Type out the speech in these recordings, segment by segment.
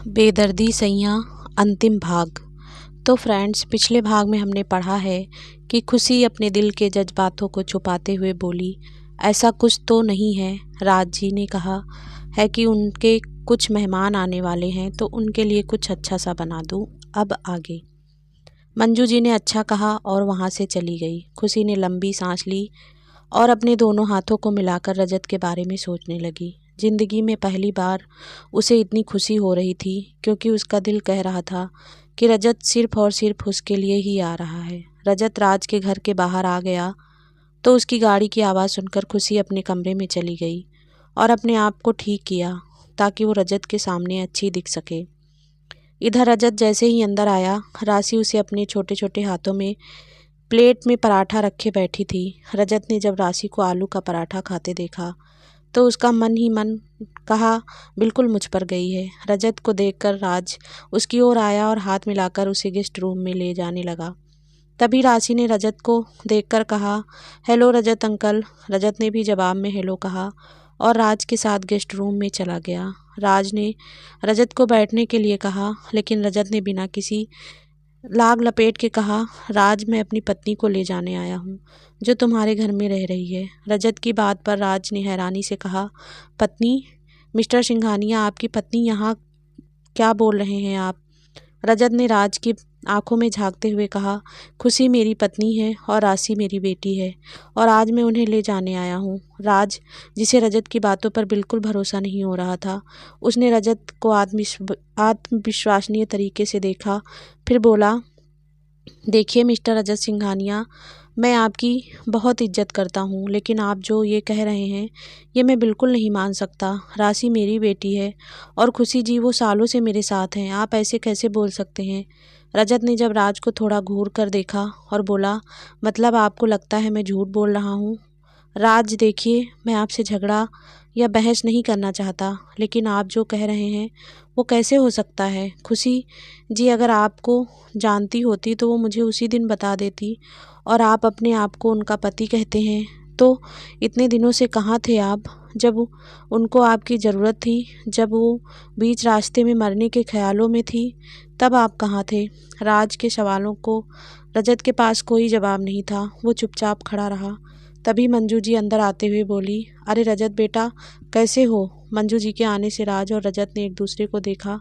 बेदर्दी सैयां अंतिम भाग। तो फ्रेंड्स, पिछले भाग में हमने पढ़ा है कि खुशी अपने दिल के जज्बातों को छुपाते हुए बोली, ऐसा कुछ तो नहीं है। राज जी ने कहा है कि उनके कुछ मेहमान आने वाले हैं तो उनके लिए कुछ अच्छा सा बना दूं। अब आगे। मंजू जी ने अच्छा कहा और वहाँ से चली गई। खुशी ने लंबी सांस ली और अपने दोनों हाथों को मिलाकर रजत के बारे में सोचने लगी। जिंदगी में पहली बार उसे इतनी खुशी हो रही थी क्योंकि उसका दिल कह रहा था कि रजत सिर्फ और सिर्फ उसके लिए ही आ रहा है। रजत राज के घर के बाहर आ गया तो उसकी गाड़ी की आवाज़ सुनकर खुशी अपने कमरे में चली गई और अपने आप को ठीक किया ताकि वो रजत के सामने अच्छी दिख सके। इधर रजत जैसे ही अंदर आया, राशि उसे अपने छोटे छोटे हाथों में प्लेट में पराठा रखे बैठी थी। रजत ने जब राशि को आलू का पराठा खाते देखा तो उसका मन ही मन कहा, बिल्कुल मुझ पर गई है। रजत को देखकर राज उसकी ओर आया और हाथ मिलाकर उसे गेस्ट रूम में ले जाने लगा। तभी राशि ने रजत को देखकर कहा, हेलो रजत अंकल। रजत ने भी जवाब में हेलो कहा और राज के साथ गेस्ट रूम में चला गया। राज ने रजत को बैठने के लिए कहा, लेकिन रजत ने बिना किसी लाग लपेट के कहा, राज, मैं अपनी पत्नी को ले जाने आया हूँ जो तुम्हारे घर में रह रही है। रजत की बात पर राज ने हैरानी से कहा, पत्नी? मिस्टर सिंघानिया, आपकी पत्नी यहाँ? क्या बोल रहे हैं आप? रजत ने राज की आंखों में झांकते हुए कहा, खुशी मेरी पत्नी है और राशि मेरी बेटी है और आज मैं उन्हें ले जाने आया हूँ। राज, जिसे रजत की बातों पर बिल्कुल भरोसा नहीं हो रहा था, उसने रजत को आत्मविश्वसनीय तरीके से देखा, फिर बोला, देखिए मिस्टर रजत सिंघानिया, मैं आपकी बहुत इज्जत करता हूँ, लेकिन आप जो ये कह रहे हैं ये मैं बिल्कुल नहीं मान सकता। राशि मेरी बेटी है और खुशी जी वो सालों से मेरे साथ हैं। आप ऐसे कैसे बोल सकते हैं? रजत ने जब राज को थोड़ा घूर कर देखा और बोला, मतलब आपको लगता है मैं झूठ बोल रहा हूँ? राज, देखिए, मैं आपसे झगड़ा या बहस नहीं करना चाहता, लेकिन आप जो कह रहे हैं वो कैसे हो सकता है? खुशी जी अगर आपको जानती होती तो वो मुझे उसी दिन बता देती। और आप अपने आप को उनका पति कहते हैं, तो इतने दिनों से कहाँ थे आप? जब उनको आपकी ज़रूरत थी, जब वो बीच रास्ते में मरने के ख्यालों में थी, तब आप कहाँ थे? राज के सवालों को रजत के पास कोई जवाब नहीं था। वो चुपचाप खड़ा रहा। तभी मंजू जी अंदर आते हुए बोली, अरे रजत बेटा, कैसे हो? मंजू जी के आने से राज और रजत ने एक दूसरे को देखा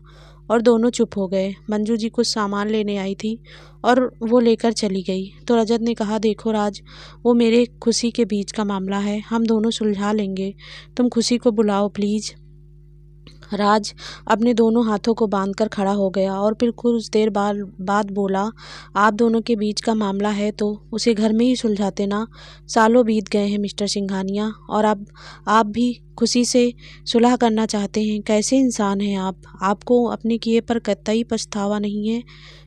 और दोनों चुप हो गए। मंजू जी कुछ सामान लेने आई थी और वो लेकर चली गई तो रजत ने कहा, देखो राज, वो मेरे खुशी के बीच का मामला है, हम दोनों सुलझा लेंगे, तुम खुशी को बुलाओ प्लीज़। राज अपने दोनों हाथों को बांधकर खड़ा हो गया और फिर कुछ देर बाद बोला, आप दोनों के बीच का मामला है तो उसे घर में ही सुलझाते ना। सालों बीत गए हैं मिस्टर सिंघानिया और अब आप भी खुशी से सुलह करना चाहते हैं। कैसे इंसान हैं आप? आपको अपने किए पर कतई पछतावा नहीं है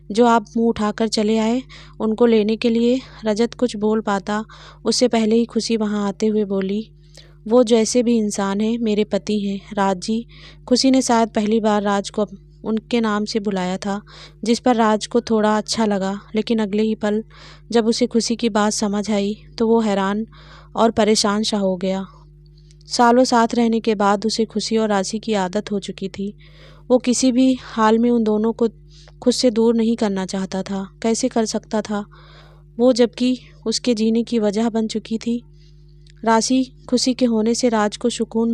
जो आप मुंह उठाकर चले आए उनको लेने के लिए? रजत कुछ बोल पाता उससे पहले ही खुशी वहां आते हुए बोली, वो जैसे भी इंसान हैं मेरे पति हैं राज जी। खुशी ने शायद पहली बार राज को उनके नाम से बुलाया था, जिस पर राज को थोड़ा अच्छा लगा, लेकिन अगले ही पल जब उसे खुशी की बात समझ आई तो वो हैरान और परेशान सा हो गया। सालों साथ रहने के बाद उसे खुशी और राशि की आदत हो चुकी थी। वो किसी भी हाल में उन दोनों को खुद से दूर नहीं करना चाहता था। कैसे कर सकता था वो, जबकि उसके जीने की वजह बन चुकी थी। राशि खुशी के होने से राज को सुकून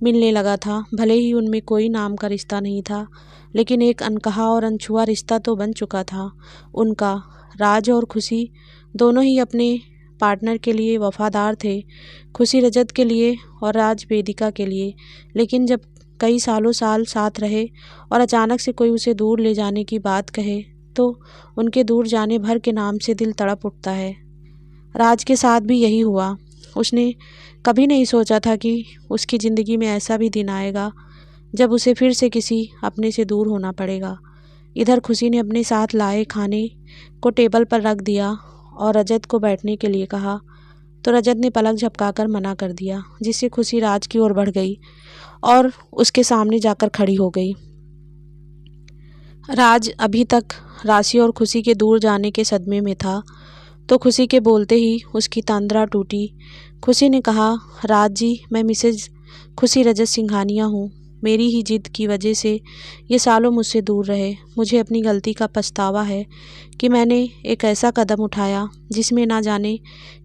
मिलने लगा था। भले ही उनमें कोई नाम का रिश्ता नहीं था, लेकिन एक अनकहा और अनछुआ रिश्ता तो बन चुका था उनका। राज और खुशी दोनों ही अपने पार्टनर के लिए वफादार थे, खुशी रजत के लिए और राज वेदिका के लिए। लेकिन जब कई सालों साल साथ रहे और अचानक से कोई उसे दूर ले जाने की बात कहे तो उनके दूर जाने भर के नाम से दिल तड़प उठता है। राज के साथ भी यही हुआ। उसने कभी नहीं सोचा था कि उसकी ज़िंदगी में ऐसा भी दिन आएगा जब उसे फिर से किसी अपने से दूर होना पड़ेगा। इधर खुशी ने अपने साथ लाए खाने को टेबल पर रख दिया और रजत को बैठने के लिए कहा तो रजत ने पलक झपकाकर मना कर दिया, जिससे खुशी राज की ओर बढ़ गई और उसके सामने जाकर खड़ी हो गई। राज अभी तक राशि और खुशी के दूर जाने के सदमे में था तो खुशी के बोलते ही उसकी तंद्रा टूटी। खुशी ने कहा, राज जी, मैं मिसेज खुशी रजत सिंघानिया हूँ। मेरी ही जिद की वजह से ये सालों मुझसे दूर रहे। मुझे अपनी गलती का पछतावा है कि मैंने एक ऐसा कदम उठाया जिसमें ना जाने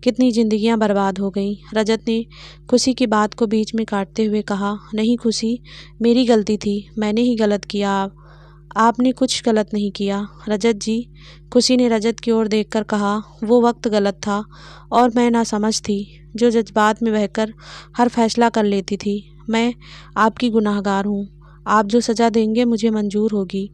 कितनी ज़िंदगियां बर्बाद हो गईं। रजत ने खुशी की बात को बीच में काटते हुए कहा, नहीं खुशी, मेरी गलती थी, मैंने ही गलत किया। आपने कुछ गलत नहीं किया रजत जी। खुशी ने रजत की ओर देखकर कहा, वो वक्त गलत था और मैं नासमझ थी जो जज्बात में बहकर हर फैसला कर लेती थी। मैं आपकी गुनाहगार हूँ। आप जो सज़ा देंगे मुझे मंजूर होगी।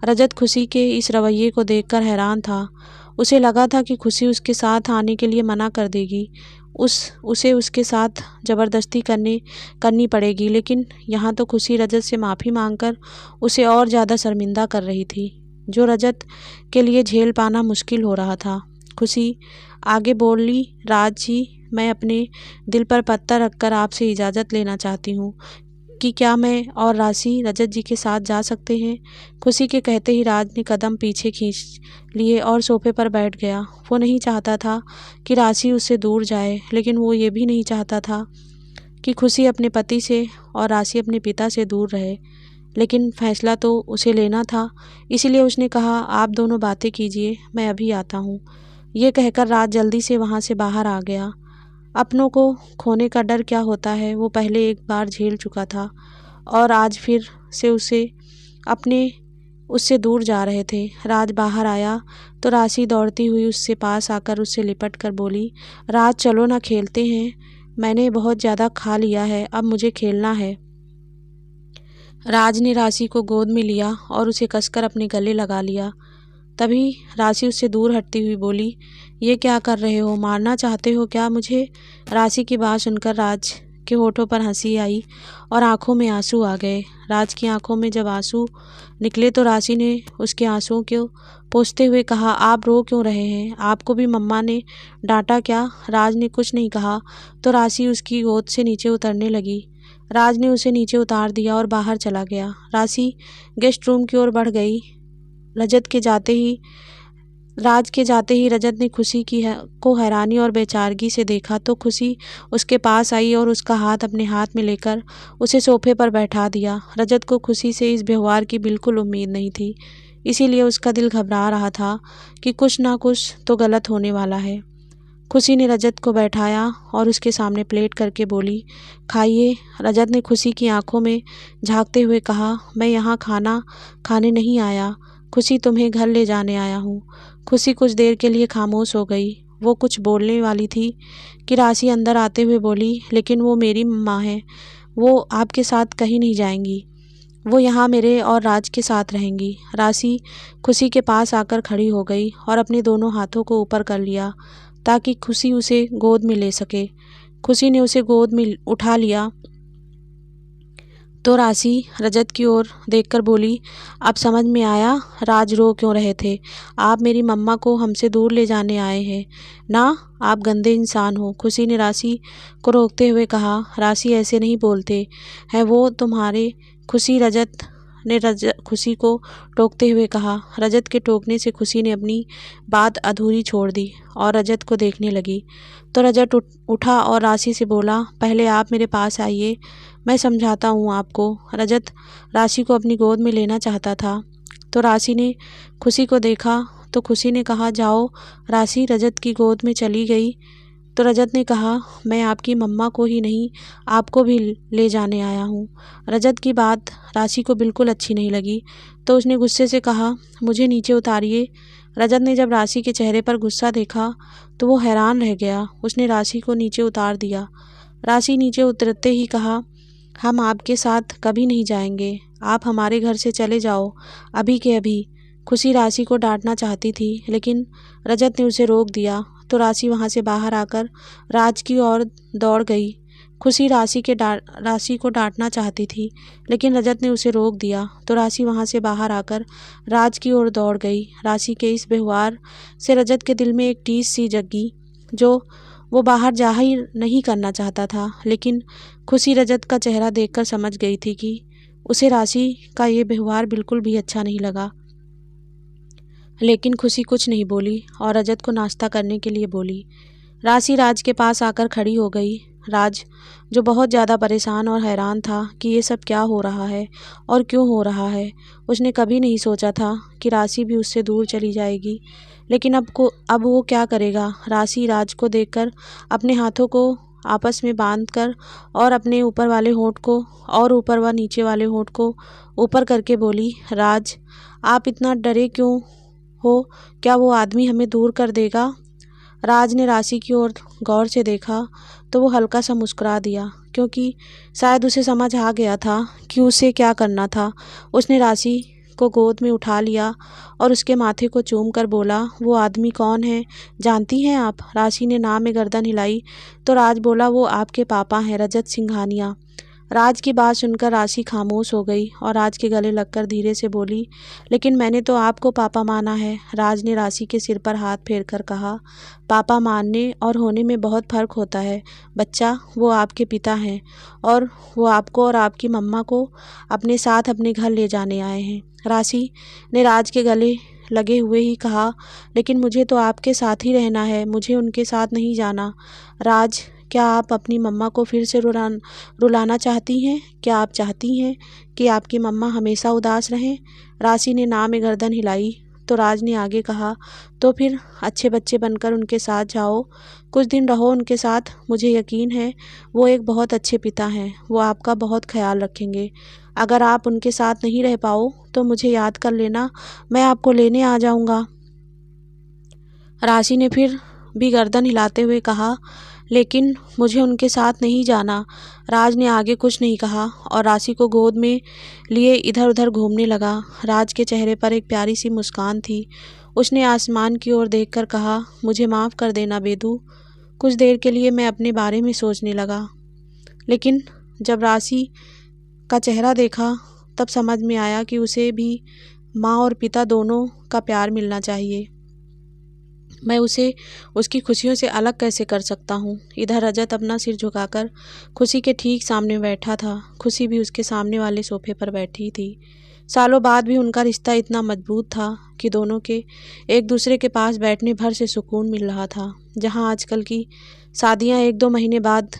रजत खुशी के इस रवैये को देखकर हैरान था। उसे लगा था कि खुशी उसके साथ आने के लिए मना कर देगी, उसे उसके साथ ज़बरदस्ती करनी पड़ेगी, लेकिन यहाँ तो खुशी रजत से माफ़ी मांगकर उसे और ज़्यादा शर्मिंदा कर रही थी, जो रजत के लिए झेल पाना मुश्किल हो रहा था। खुशी आगे बोली, राज जी, मैं अपने दिल पर पत्थर रखकर आपसे इजाज़त लेना चाहती हूँ कि क्या मैं और राशि रजत जी के साथ जा सकते हैं। खुशी के कहते ही राज ने कदम पीछे खींच लिए और सोफे पर बैठ गया। वो नहीं चाहता था कि राशि उससे दूर जाए, लेकिन वो ये भी नहीं चाहता था कि खुशी अपने पति से और राशि अपने पिता से दूर रहे। लेकिन फैसला तो उसे लेना था, इसीलिए उसने कहा, आप दोनों बातें कीजिए, मैं अभी आता हूँ। ये कहकर राज जल्दी से वहाँ से बाहर आ गया। अपनों को खोने का डर क्या होता है वो पहले एक बार झेल चुका था और आज फिर से उससे दूर जा रहे थे। राज बाहर आया तो राशि दौड़ती हुई उससे पास आकर उससे लिपट कर बोली, राज चलो ना खेलते हैं, मैंने बहुत ज़्यादा खा लिया है, अब मुझे खेलना है। राज ने राशि को गोद में लिया और उसे कसकर अपने गले लगा लिया। तभी राशि उससे दूर हटती हुई बोली, ये क्या कर रहे हो, मारना चाहते हो क्या मुझे। राशि की बात सुनकर राज के होठों पर हंसी आई और आंखों में आंसू आ गए। राज की आंखों में जब आंसू निकले तो राशि ने उसके आंसुओं को पोंछते हुए कहा, आप रो क्यों रहे हैं, आपको भी मम्मा ने डांटा क्या। राज ने कुछ नहीं कहा तो राशि उसकी गोद से नीचे उतरने लगी। राज ने उसे नीचे उतार दिया और बाहर चला गया। राशि गेस्ट रूम की ओर बढ़ गई। राज के जाते ही रजत ने खुशी को हैरानी और बेचारगी से देखा तो खुशी उसके पास आई और उसका हाथ अपने हाथ में लेकर उसे सोफे पर बैठा दिया। रजत को खुशी से इस व्यवहार की बिल्कुल उम्मीद नहीं थी, इसीलिए उसका दिल घबरा रहा था कि कुछ ना कुछ तो गलत होने वाला है। खुशी ने रजत को बैठाया और उसके सामने प्लेट करके बोली, खाइए। रजत ने खुशी की आंखों में झांकते हुए कहा, मैं यहाँ खाना खाने नहीं आया, खुशी तुम्हें घर ले जाने आया हूँ। खुशी कुछ देर के लिए खामोश हो गई। वो कुछ बोलने वाली थी कि राशि अंदर आते हुए बोली, लेकिन वो मेरी माँ है, वो आपके साथ कहीं नहीं जाएंगी, वो यहाँ मेरे और राज के साथ रहेंगी। राशि खुशी के पास आकर खड़ी हो गई और अपने दोनों हाथों को ऊपर कर लिया ताकि खुशी उसे गोद में ले सके। खुशी ने उसे गोद में उठा लिया तो राशि रजत की ओर देखकर बोली, अब समझ में आया राज रो क्यों रहे थे, आप मेरी मम्मा को हमसे दूर ले जाने आए हैं ना, आप गंदे इंसान हो। खुशी ने राशि को रोकते हुए कहा, राशि ऐसे नहीं बोलते हैं वो तुम्हारे। खुशी को टोकते हुए कहा। रजत के टोकने से खुशी ने अपनी बात अधूरी छोड़ दी और रजत को देखने लगी तो रजत उठा और राशि से बोला, पहले आप मेरे पास आइए, मैं समझाता हूँ आपको। रजत राशि को अपनी गोद में लेना चाहता था तो राशि ने खुशी को देखा तो खुशी ने कहा, जाओ। राशि रजत की गोद में चली गई तो रजत ने कहा, मैं आपकी मम्मा को ही नहीं आपको भी ले जाने आया हूँ। रजत की बात राशि को बिल्कुल अच्छी नहीं लगी तो उसने गुस्से से कहा, मुझे नीचे उतारिए। रजत ने जब राशि के चेहरे पर गुस्सा देखा तो वो हैरान रह गया। उसने राशि को नीचे उतार दिया। राशि नीचे उतरते ही कहा, हम आपके साथ कभी नहीं जाएंगे, आप हमारे घर से चले जाओ अभी के अभी। खुशी राशि को डांटना चाहती थी लेकिन रजत ने उसे रोक दिया तो राशि वहाँ से बाहर आकर राज की ओर दौड़ गई। खुशी राशि को डांटना चाहती थी लेकिन रजत ने उसे रोक दिया तो राशि वहाँ से बाहर आकर राज की ओर दौड़ गई। राशि के इस व्यवहार से रजत के दिल में एक टीस सी जगी जो वो बाहर जाहिर नहीं करना चाहता था, लेकिन खुशी रजत का चेहरा देखकर समझ गई थी कि उसे राशि का ये व्यवहार बिल्कुल भी अच्छा नहीं लगा। लेकिन खुशी कुछ नहीं बोली और रजत को नाश्ता करने के लिए बोली। राशि राज के पास आकर खड़ी हो गई। राज, जो बहुत ज़्यादा परेशान और हैरान था कि ये सब क्या हो रहा है और क्यों हो रहा है। उसने कभी नहीं सोचा था कि राशि भी उससे दूर चली जाएगी, लेकिन अब वो क्या करेगा। राशि राज को देखकर अपने हाथों को आपस में बांधकर और अपने ऊपर वाले होंठ को और ऊपर व नीचे वाले होंठ को ऊपर करके बोली, राज, आप इतना डरे क्यों हो? क्या वो आदमी हमें दूर कर देगा? राज ने राशि की ओर गौर से देखा तो वो हल्का सा मुस्कुरा दिया, क्योंकि शायद उसे समझ आ गया था कि उसे क्या करना था। उसने राशि को गोद में उठा लिया और उसके माथे को चूम कर बोला, वो आदमी कौन है, जानती हैं आप? राशि ने ना में गर्दन हिलाई तो राज बोला, वो आपके पापा हैं, रजत सिंघानिया। राज की बात सुनकर राशि खामोश हो गई और राज के गले लगकर धीरे से बोली, लेकिन मैंने तो आपको पापा माना है। राज ने राशि के सिर पर हाथ फेरकर कहा, पापा मानने और होने में बहुत फ़र्क होता है बच्चा। वो आपके पिता हैं और वो आपको और आपकी मम्मा को अपने साथ अपने घर ले जाने आए हैं। राशि ने राज के गले लगे हुए ही कहा, लेकिन मुझे तो आपके साथ ही रहना है, मुझे उनके साथ नहीं जाना। राज, क्या आप अपनी मम्मा को फिर से रुलाना चाहती हैं? क्या आप चाहती हैं कि आपकी मम्मा हमेशा उदास रहें? राशि ने ना में गर्दन हिलाई तो राज ने आगे कहा, तो फिर अच्छे बच्चे बनकर उनके साथ जाओ, कुछ दिन रहो उनके साथ। मुझे यकीन है वो एक बहुत अच्छे पिता हैं, वो आपका बहुत ख्याल रखेंगे। अगर आप उनके साथ नहीं रह पाओ तो मुझे याद कर लेना, मैं आपको लेने आ जाऊंगा। राशि ने फिर भी गर्दन हिलाते हुए कहा, लेकिन मुझे उनके साथ नहीं जाना। राज ने आगे कुछ नहीं कहा और राशि को गोद में लिए इधर उधर घूमने लगा। राज के चेहरे पर एक प्यारी सी मुस्कान थी। उसने आसमान की ओर देखकर कहा, मुझे माफ़ कर देना बेदू। कुछ देर के लिए मैं अपने बारे में सोचने लगा, लेकिन जब राशि का चेहरा देखा तब समझ में आया कि उसे भी माँ और पिता दोनों का प्यार मिलना चाहिए। मैं उसे उसकी खुशियों से अलग कैसे कर सकता हूँ। इधर रजत अपना सिर झुकाकर खुशी के ठीक सामने बैठा था। खुशी भी उसके सामने वाले सोफे पर बैठी थी। सालों बाद भी उनका रिश्ता इतना मजबूत था कि दोनों के एक दूसरे के पास बैठने भर से सुकून मिल रहा था। जहाँ आजकल की शादियाँ 1-2 महीने बाद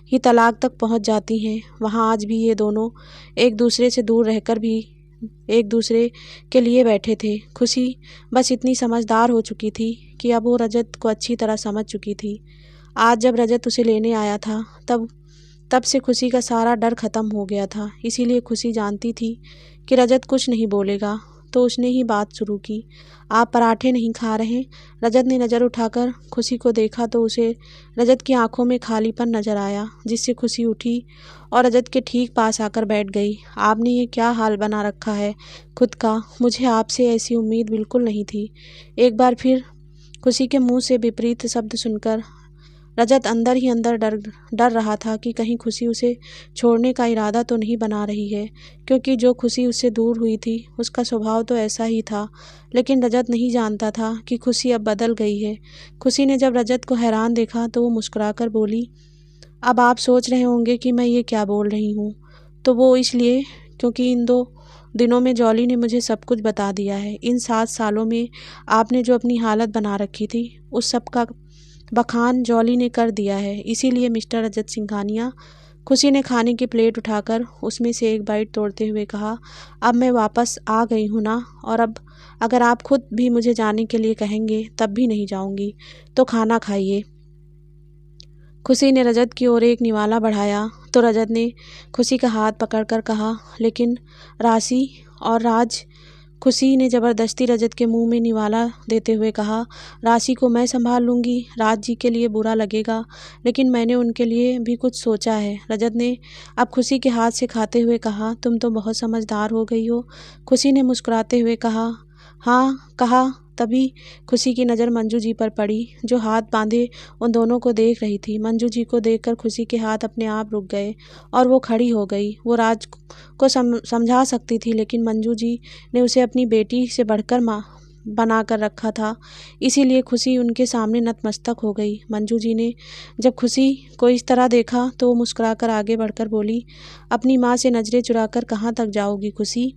ही तलाक तक पहुँच जाती हैं, वहाँ आज भी ये दोनों एक दूसरे से दूर रहकर भी एक दूसरे के लिए बैठे थे। खुशी बस इतनी समझदार हो चुकी थी कि अब वो रजत को अच्छी तरह समझ चुकी थी। आज जब रजत उसे लेने आया था तब से खुशी का सारा डर खत्म हो गया था। इसीलिए खुशी जानती थी कि रजत कुछ नहीं बोलेगा, तो उसने ही बात शुरू की, आप पराठे नहीं खा रहे? रजत ने नज़र उठाकर खुशी को देखा तो उसे रजत की आंखों में खालीपन नज़र आया, जिससे खुशी उठी और रजत के ठीक पास आकर बैठ गई। आपने ये क्या हाल बना रखा है खुद का? मुझे आपसे ऐसी उम्मीद बिल्कुल नहीं थी। एक बार फिर खुशी के मुंह से विपरीत शब्द सुनकर रजत अंदर ही अंदर डर रहा था कि कहीं खुशी उसे छोड़ने का इरादा तो नहीं बना रही है, क्योंकि जो खुशी उससे दूर हुई थी उसका स्वभाव तो ऐसा ही था। लेकिन रजत नहीं जानता था कि खुशी अब बदल गई है। खुशी ने जब रजत को हैरान देखा तो वो मुस्कुराकर बोली, अब आप सोच रहे होंगे कि मैं ये क्या बोल रही हूँ, तो वो इसलिए क्योंकि इन 2 दिनों में जॉली ने मुझे सब कुछ बता दिया है। इन 7 सालों में आपने जो अपनी हालत बना रखी थी उस सब का बखान जॉली ने कर दिया है। इसीलिए मिस्टर रजत सिंघानिया, खुशी ने खाने की प्लेट उठाकर उसमें से एक बाइट तोड़ते हुए कहा, अब मैं वापस आ गई हूँ ना, और अब अगर आप खुद भी मुझे जाने के लिए कहेंगे तब भी नहीं जाऊँगी, तो खाना खाइए। खुशी ने रजत की ओर एक निवाला बढ़ाया तो रजत ने खुशी का हाथ पकड़कर कहा, लेकिन राशि और राज। खुशी ने ज़बरदस्ती रजत के मुंह में निवाला देते हुए कहा, राशि को मैं संभाल लूँगी, राज जी के लिए बुरा लगेगा, लेकिन मैंने उनके लिए भी कुछ सोचा है। रजत ने अब खुशी के हाथ से खाते हुए कहा, तुम तो बहुत समझदार हो गई हो। खुशी ने मुस्कुराते हुए कहा, हाँ कहा। तभी खुशी की नज़र मंजू जी पर पड़ी, जो हाथ बांधे उन दोनों को देख रही थी। मंजू जी को देखकर खुशी के हाथ अपने आप रुक गए और वो खड़ी हो गई। वो राज को समझा सकती थी, लेकिन मंजू जी ने उसे अपनी बेटी से बढ़कर माँ बना कर रखा था, इसीलिए खुशी उनके सामने नतमस्तक हो गई। मंजू जी ने जब खुशी को इस तरह देखा तो वो मुस्कुराकर आगे बढ़कर बोली, अपनी माँ से नज़रें चुराकर कहाँ तक जाओगी खुशी?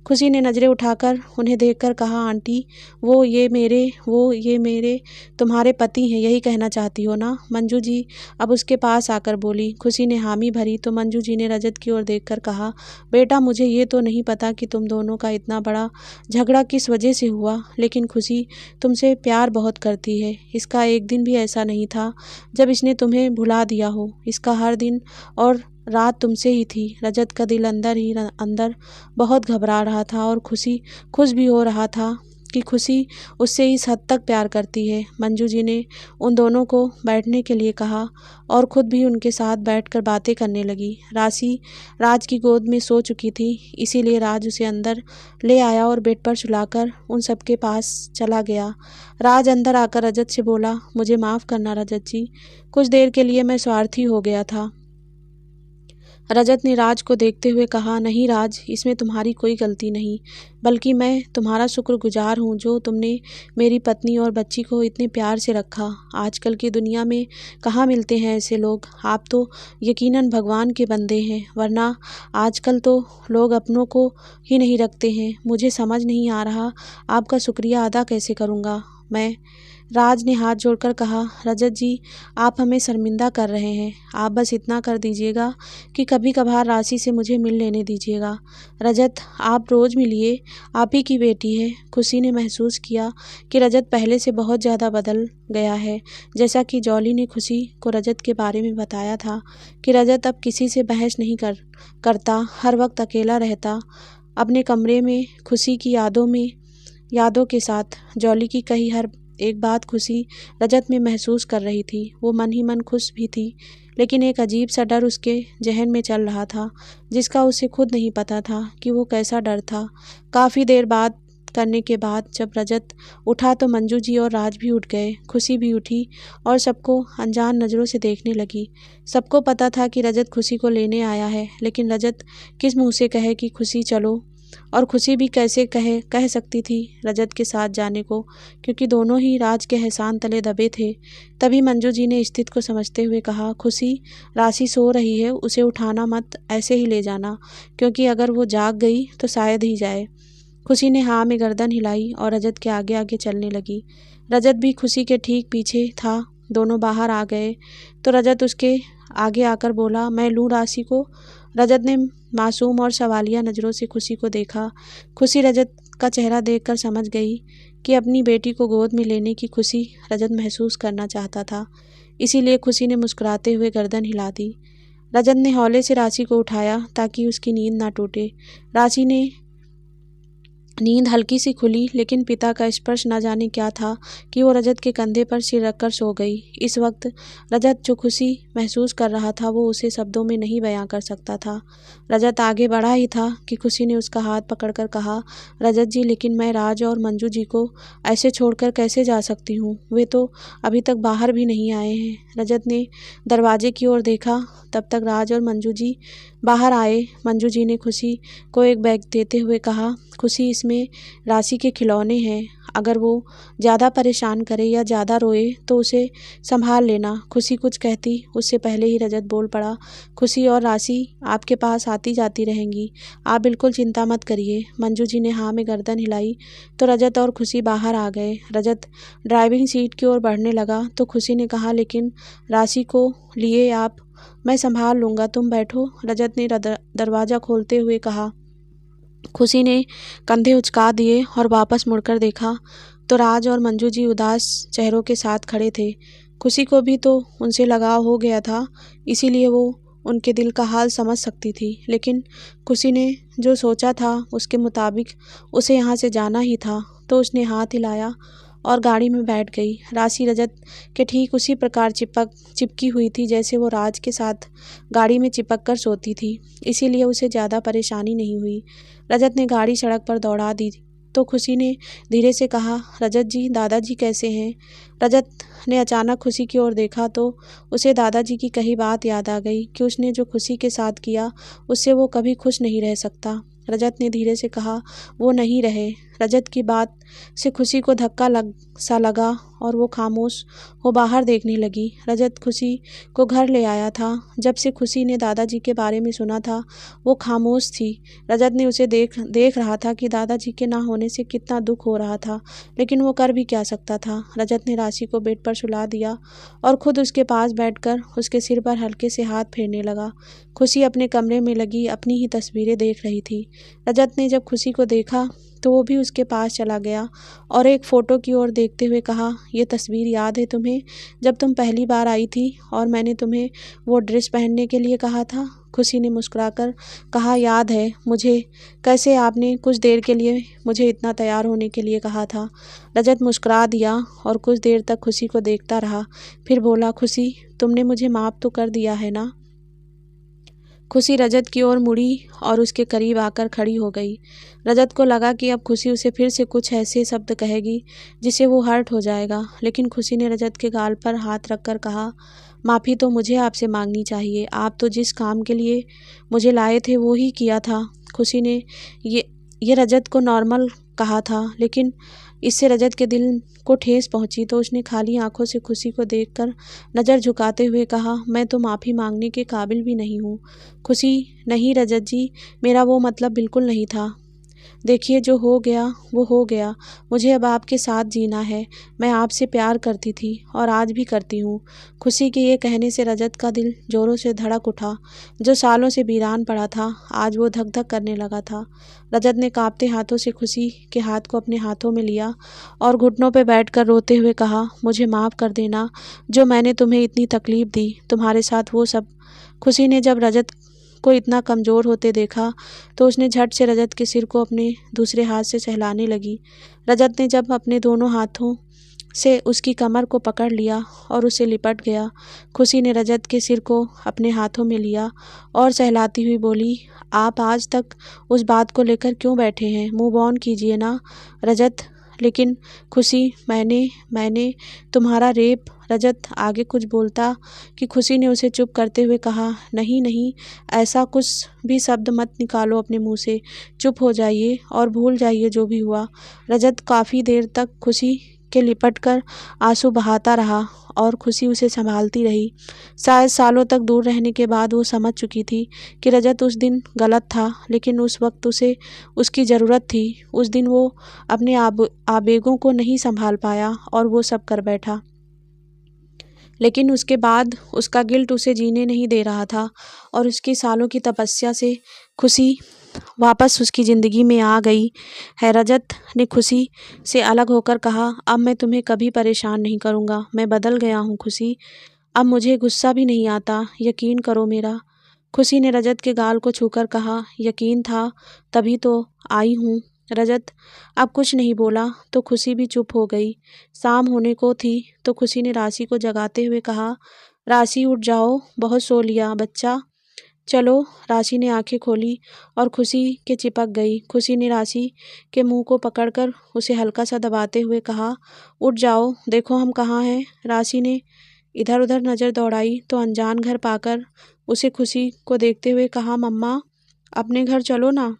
खुशी ने नज़रें उठाकर उन्हें देखकर कहा, आंटी वो ये मेरे तुम्हारे पति हैं, यही कहना चाहती हो ना? मंजू जी अब उसके पास आकर बोली। खुशी ने हामी भरी तो मंजू जी ने रजत की ओर देखकर कहा, बेटा मुझे ये तो नहीं पता कि तुम दोनों का इतना बड़ा झगड़ा किस वजह से हुआ, लेकिन खुशी तुमसे प्यार बहुत करती है। इसका एक दिन भी ऐसा नहीं था जब इसने तुम्हें भुला दिया हो। इसका हर दिन और रात तुमसे ही थी। रजत का दिल अंदर ही अंदर बहुत घबरा रहा था और खुश भी हो रहा था कि खुशी उससे इस हद तक प्यार करती है। मंजू जी ने उन दोनों को बैठने के लिए कहा और ख़ुद भी उनके साथ बैठकर बातें करने लगी। राज की गोद में सो चुकी थी, इसीलिए राज उसे अंदर ले आया और बेड पर सुलाकर उन सबके पास चला गया। राज अंदर आकर रजत से बोला, मुझे माफ़ करना रजत जी, कुछ देर के लिए मैं स्वार्थी हो गया था। रजत ने राज को देखते हुए कहा, नहीं राज, इसमें तुम्हारी कोई गलती नहीं, बल्कि मैं तुम्हारा शुक्रगुजार हूँ जो तुमने मेरी पत्नी और बच्ची को इतने प्यार से रखा। आजकल की दुनिया में कहाँ मिलते हैं ऐसे लोग। आप तो यकीनन भगवान के बंदे हैं, वरना आजकल तो लोग अपनों को ही नहीं रखते हैं। मुझे समझ नहीं आ रहा आपका शुक्रिया अदा कैसे करूँगा मैं। राज ने हाथ जोड़कर कहा, रजत जी आप हमें शर्मिंदा कर रहे हैं। आप बस इतना कर दीजिएगा कि कभी कभार राशि से मुझे मिल लेने दीजिएगा। रजत आप रोज़ मिलिए, आप ही की बेटी है। खुशी ने महसूस किया कि रजत पहले से बहुत ज़्यादा बदल गया है। जैसा कि जॉली ने खुशी को रजत के बारे में बताया था कि रजत अब किसी से बहस नहीं करता, हर वक्त अकेला रहता अपने कमरे में खुशी की यादों के साथ। जॉली की कही हर एक बात खुशी रजत में महसूस कर रही थी। वो मन ही मन खुश भी थी, लेकिन एक अजीब सा डर उसके जहन में चल रहा था, जिसका उसे खुद नहीं पता था कि वो कैसा डर था। काफ़ी देर बात करने के बाद जब रजत उठा तो मंजू जी और राज भी उठ गए। खुशी भी उठी और सबको अनजान नज़रों से देखने लगी। सबको पता था कि रजत खुशी को लेने आया है, लेकिन रजत किस मुँह से कहे कि खुशी चलो, और खुशी भी कैसे कह सकती थी रजत के साथ जाने को, क्योंकि दोनों ही राज के एहसान तले दबे थे। तभी मंजू जी ने स्थिति को समझते हुए कहा, खुशी राशि सो रही है, उसे उठाना मत, ऐसे ही ले जाना, क्योंकि अगर वो जाग गई तो शायद ही जाए। खुशी ने हाँ में गर्दन हिलाई और रजत के आगे आगे चलने लगी। रजत भी खुशी के ठीक पीछे था। दोनों बाहर आ गए तो रजत उसके आगे आकर बोला, मैं लूँ राशि को। रजत ने मासूम और सवालिया नज़रों से खुशी को देखा। खुशी रजत का चेहरा देखकर समझ गई कि अपनी बेटी को गोद में लेने की खुशी रजत महसूस करना चाहता था। इसीलिए खुशी ने मुस्कुराते हुए गर्दन हिला दी। रजत ने हौले से राशि को उठाया ताकि उसकी नींद ना टूटे। राशि ने नींद हल्की सी खुली, लेकिन पिता का स्पर्श न जाने क्या था कि वो रजत के कंधे पर सिर रखकर सो गई। इस वक्त रजत जो खुशी महसूस कर रहा था वो उसे शब्दों में नहीं बयां कर सकता था। रजत आगे बढ़ा ही था कि खुशी ने उसका हाथ पकड़कर कहा, रजत जी, लेकिन मैं राज और मंजू जी को ऐसे छोड़कर कैसे जा सकती हूँ, वे तो अभी तक बाहर भी नहीं आए हैं। रजत ने दरवाजे की ओर देखा, तब तक राज और मंजू जी बाहर आए। मंजू जी ने खुशी को एक बैग देते हुए कहा, खुशी इसमें राशि के खिलौने हैं, अगर वो ज़्यादा परेशान करे या ज़्यादा रोए तो उसे संभाल लेना। खुशी कुछ कहती उससे पहले ही रजत बोल पड़ा, खुशी और राशि आपके पास आती जाती रहेंगी, आप बिल्कुल चिंता मत करिए। मंजू जी ने हाँ में गर्दन हिलाई तो रजत और खुशी बाहर आ गए। रजत ड्राइविंग सीट की ओर बढ़ने लगा तो खुशी ने कहा, लेकिन राशि को लिए आप, मैं संभाल लूँगा, तुम बैठो। रजत ने दरवाज़ा खोलते हुए कहा। खुशी ने कंधे उचका दिए और वापस मुड़कर देखा तो राज और मंजू जी उदास चेहरों के साथ खड़े थे। खुशी को भी तो उनसे लगाव हो गया था, इसीलिए वो उनके दिल का हाल समझ सकती थी। लेकिन खुशी ने जो सोचा था उसके मुताबिक उसे यहाँ से जाना ही था, तो उसने हाथ हिलाया और गाड़ी में बैठ गई। राशि रजत के ठीक उसी प्रकार चिपकी हुई थी जैसे वो राज के साथ गाड़ी में चिपक कर सोती थी, इसीलिए उसे ज़्यादा परेशानी नहीं हुई। रजत ने गाड़ी सड़क पर दौड़ा दी तो खुशी ने धीरे से कहा, रजत जी, दादाजी कैसे हैं? रजत ने अचानक खुशी की ओर देखा तो उसे दादाजी की कही बात याद आ गई कि उसने जो खुशी के साथ किया उससे वो कभी खुश नहीं रह सकता। रजत ने धीरे से कहा, वो नहीं रहे। रजत की बात से खुशी को धक्का लगा और वो खामोश हो बाहर देखने लगी। रजत खुशी को घर ले आया था। जब से खुशी ने दादाजी के बारे में सुना था वो खामोश थी। रजत ने उसे देख रहा था कि दादाजी के ना होने से कितना दुख हो रहा था, लेकिन वो कर भी क्या सकता था। रजत ने राशि को बेड पर सुला दिया और खुद उसके पास बैठकर उसके सिर पर हल्के से हाथ फेरने लगा। खुशी अपने कमरे में लगी अपनी ही तस्वीरें देख रही थी। रजत ने जब खुशी को देखा तो वो भी उसके पास चला गया और एक फ़ोटो की ओर देखते हुए कहा, ये तस्वीर याद है तुम्हें, जब तुम पहली बार आई थी और मैंने तुम्हें वो ड्रेस पहनने के लिए कहा था? खुशी ने मुस्कुराकर कहा, याद है मुझे। कैसे आपने कुछ देर के लिए मुझे इतना तैयार होने के लिए कहा था? रजत मुस्कुरा दिया और कुछ देर तक खुशी को देखता रहा। फिर बोला, खुशी तुमने मुझे माफ़ तो कर दिया है ना? खुशी रजत की ओर मुड़ी और उसके करीब आकर खड़ी हो गई। रजत को लगा कि अब खुशी उसे फिर से कुछ ऐसे शब्द कहेगी जिससे वो हर्ट हो जाएगा, लेकिन खुशी ने रजत के गाल पर हाथ रखकर कहा, माफ़ी तो मुझे आपसे मांगनी चाहिए। आप तो जिस काम के लिए मुझे लाए थे वो ही किया था। खुशी ने ये रजत को नॉर्मल कहा था, लेकिन इससे रजत के दिल को ठेस पहुंची तो उसने खाली आंखों से खुशी को देखकर नज़र झुकाते हुए कहा, मैं तो माफ़ी मांगने के काबिल भी नहीं हूँ। खुशी, नहीं रजत जी, मेरा वो मतलब बिल्कुल नहीं था। देखिए, जो हो गया वो हो गया। मुझे अब आपके साथ जीना है। मैं आपसे प्यार करती थी और आज भी करती हूँ। खुशी के ये कहने से रजत का दिल जोरों से धड़क उठा। जो सालों से वीरान पड़ा था आज वो धक धक करने लगा था। रजत ने कांपते हाथों से खुशी के हाथ को अपने हाथों में लिया और घुटनों पर बैठकर रोते हुए कहा, मुझे माफ़ कर देना जो मैंने तुम्हें इतनी तकलीफ़ दी, तुम्हारे साथ वो सब। खुशी ने जब रजत को इतना कमज़ोर होते देखा तो उसने झट से रजत के सिर को अपने दूसरे हाथ से सहलाने लगी। रजत ने जब अपने दोनों हाथों से उसकी कमर को पकड़ लिया और उसे लिपट गया। खुशी ने रजत के सिर को अपने हाथों में लिया और सहलाती हुई बोली, आप आज तक उस बात को लेकर क्यों बैठे हैं? मूव ऑन कीजिए ना रजत। लेकिन खुशी, मैंने तुम्हारा रेप। रजत आगे कुछ बोलता कि खुशी ने उसे चुप करते हुए कहा, नहीं नहीं, ऐसा कुछ भी शब्द मत निकालो अपने मुंह से। चुप हो जाइए और भूल जाइए जो भी हुआ। रजत काफ़ी देर तक खुशी के लिपटकर आंसू बहाता रहा और खुशी उसे संभालती रही। शायद सालों तक दूर रहने के बाद वो समझ चुकी थी कि रजत उस दिन गलत था, लेकिन उस वक्त उसे उसकी ज़रूरत थी। उस दिन वो अपने आवेगों को नहीं संभाल पाया और वो सब कर बैठा। लेकिन उसके बाद उसका गिल्ट उसे जीने नहीं दे रहा था और उसकी सालों की तपस्या से खुशी वापस उसकी ज़िंदगी में आ गई है। रजत ने खुशी से अलग होकर कहा, अब मैं तुम्हें कभी परेशान नहीं करूँगा। मैं बदल गया हूँ खुशी। अब मुझे गुस्सा भी नहीं आता, यकीन करो मेरा। खुशी ने रजत के गाल को छूकर कहा, यकीन था तभी तो आई हूँ। रजत अब कुछ नहीं बोला तो खुशी भी चुप हो गई। शाम होने को थी तो खुशी ने राशि को जगाते हुए कहा, राशि उठ जाओ, बहुत सो लिया बच्चा, चलो। राशि ने आंखें खोली और खुशी के चिपक गई। खुशी ने राशि के मुंह को पकड़कर उसे हल्का सा दबाते हुए कहा, उठ जाओ, देखो हम कहाँ हैं। राशि ने इधर उधर नज़र दौड़ाई तो अनजान घर पाकर उसे खुशी को देखते हुए कहा, मम्मा अपने घर चलो ना।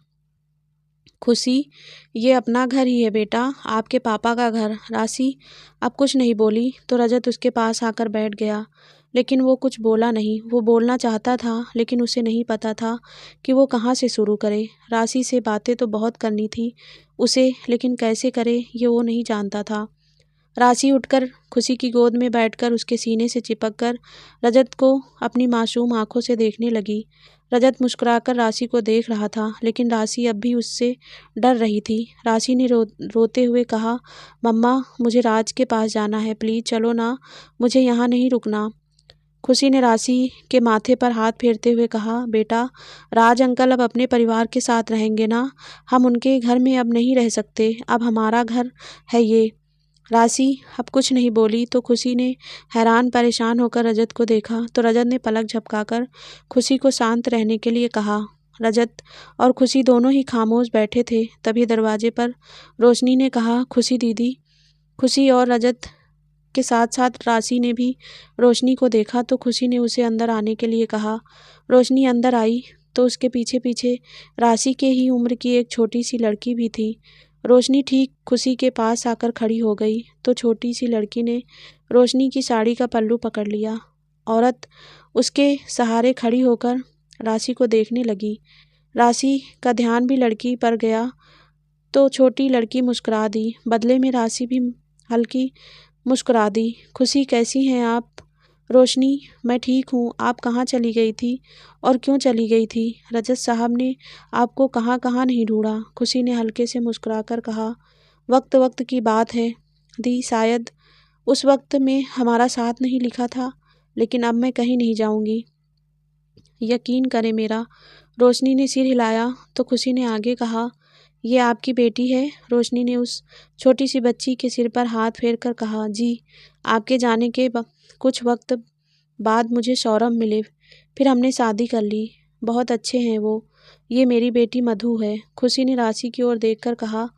खुशी, ये अपना घर ही है बेटा, आपके पापा का घर। राशि अब कुछ नहीं बोली तो रजत उसके पास आकर बैठ गया, लेकिन वो कुछ बोला नहीं। वो बोलना चाहता था लेकिन उसे नहीं पता था कि वो कहाँ से शुरू करे। राशि से बातें तो बहुत करनी थी उसे, लेकिन कैसे करे ये वो नहीं जानता था। राशि उठकर खुशी की गोद में बैठकर उसके सीने से चिपककर रजत को अपनी मासूम आंखों से देखने लगी। रजत मुस्कुराकर राशि को देख रहा था, लेकिन राशि अब भी उससे डर रही थी। राशि ने रोते हुए कहा, मम्मा मुझे राज के पास जाना है, प्लीज़ चलो ना, मुझे यहाँ नहीं रुकना। खुशी ने राशि के माथे पर हाथ फेरते हुए कहा, बेटा राज अंकल अब अपने परिवार के साथ रहेंगे ना, हम उनके घर में अब नहीं रह सकते, अब हमारा घर है ये। राशि अब कुछ नहीं बोली तो खुशी ने हैरान परेशान होकर रजत को देखा तो रजत ने पलक झपकाकर खुशी को शांत रहने के लिए कहा। रजत और खुशी दोनों ही खामोश बैठे थे। तभी दरवाजे पर रोशनी ने कहा, खुशी दीदी। खुशी और रजत के साथ साथ राशि ने भी रोशनी को देखा तो खुशी ने उसे अंदर आने के लिए कहा। रोशनी अंदर आई तो उसके पीछे पीछे राशि के ही उम्र की एक छोटी सी लड़की भी थी। रोशनी ठीक खुशी के पास आकर खड़ी हो गई तो छोटी सी लड़की ने रोशनी की साड़ी का पल्लू पकड़ लिया। औरत उसके सहारे खड़ी होकर राशि को देखने लगी। राशि का ध्यान भी लड़की पर गया तो छोटी लड़की मुस्कुरा दी। बदले में राशि भी हल्की मुस्कुरा दी। खुशी, कैसी हैं आप? रोशनी, मैं ठीक हूँ। आप कहाँ चली गई थी और क्यों चली गई थी? रजत साहब ने आपको कहाँ कहाँ नहीं ढूंढा। खुशी ने हल्के से मुस्कुराकर कहा, वक्त वक्त की बात है दी, शायद उस वक्त में हमारा साथ नहीं लिखा था, लेकिन अब मैं कहीं नहीं जाऊंगी, यकीन करें मेरा। रोशनी ने सिर हिलाया तो खुशी ने आगे कहा, ये आपकी बेटी है? रोशनी ने उस छोटी सी बच्ची के सिर पर हाथ फेर कर कहा, जी। आपके जाने के कुछ वक्त बाद मुझे सौरभ मिले, फिर हमने शादी कर ली। बहुत अच्छे हैं वो। ये मेरी बेटी मधु है। खुशी ने राशि की ओर देखकर कहा,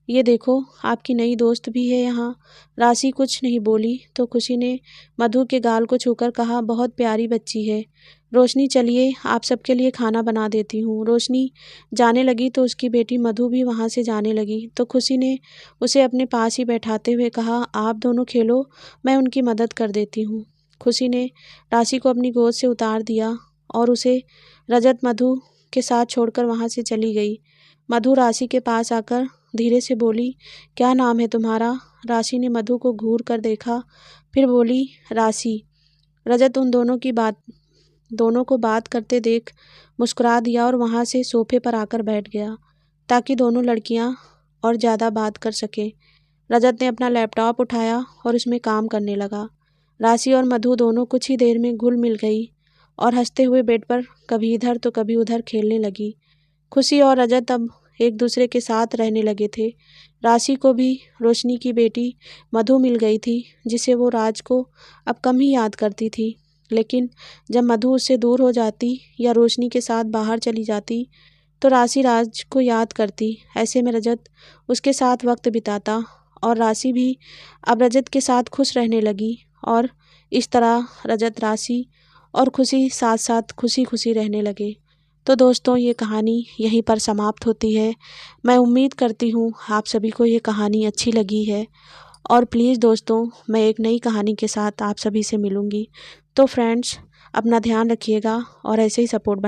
ये देखो आपकी नई दोस्त भी है यहाँ। राशि कुछ नहीं बोली तो खुशी ने मधु के गाल को छूकर कहा, बहुत प्यारी बच्ची है। रोशनी, चलिए आप सबके लिए खाना बना देती हूँ। रोशनी जाने लगी तो उसकी बेटी मधु भी वहाँ से जाने लगी तो खुशी ने उसे अपने पास ही बैठाते हुए कहा, आप दोनों खेलो, मैं उनकी मदद कर देती हूँ। खुशी ने राशि को अपनी गोद से उतार दिया और उसे रजत मधु के साथ छोड़कर वहाँ से चली गई। मधु राशि के पास आकर धीरे से बोली, क्या नाम है तुम्हारा? राशि ने मधु को घूर कर देखा, फिर बोली, राशि। रजत उन दोनों को बात करते देख मुस्कुरा दिया और वहाँ से सोफे पर आकर बैठ गया ताकि दोनों लड़कियाँ और ज़्यादा बात कर सके। रजत ने अपना लैपटॉप उठाया और उसमें काम करने लगा। राशि और मधु दोनों कुछ ही देर में घुल मिल गई और हंसते हुए बेड पर कभी इधर तो कभी उधर खेलने लगी। खुशी और रजत अब एक दूसरे के साथ रहने लगे थे। राशि को भी रोशनी की बेटी मधु मिल गई थी, जिसे वो राज को अब कम ही याद करती थी। लेकिन जब मधु उससे दूर हो जाती या रोशनी के साथ बाहर चली जाती तो राशि राज को याद करती। ऐसे में रजत उसके साथ वक्त बिताता और राशि भी अब रजत के साथ खुश रहने लगी और इस तरह रजत, राशि और खुशी साथ साथ खुशी खुशी रहने लगे। तो दोस्तों, ये कहानी यहीं पर समाप्त होती है। मैं उम्मीद करती हूँ आप सभी को ये कहानी अच्छी लगी है और प्लीज़ दोस्तों, मैं एक नई कहानी के साथ आप सभी से मिलूँगी। तो फ्रेंड्स, अपना ध्यान रखिएगा और ऐसे ही सपोर्ट बना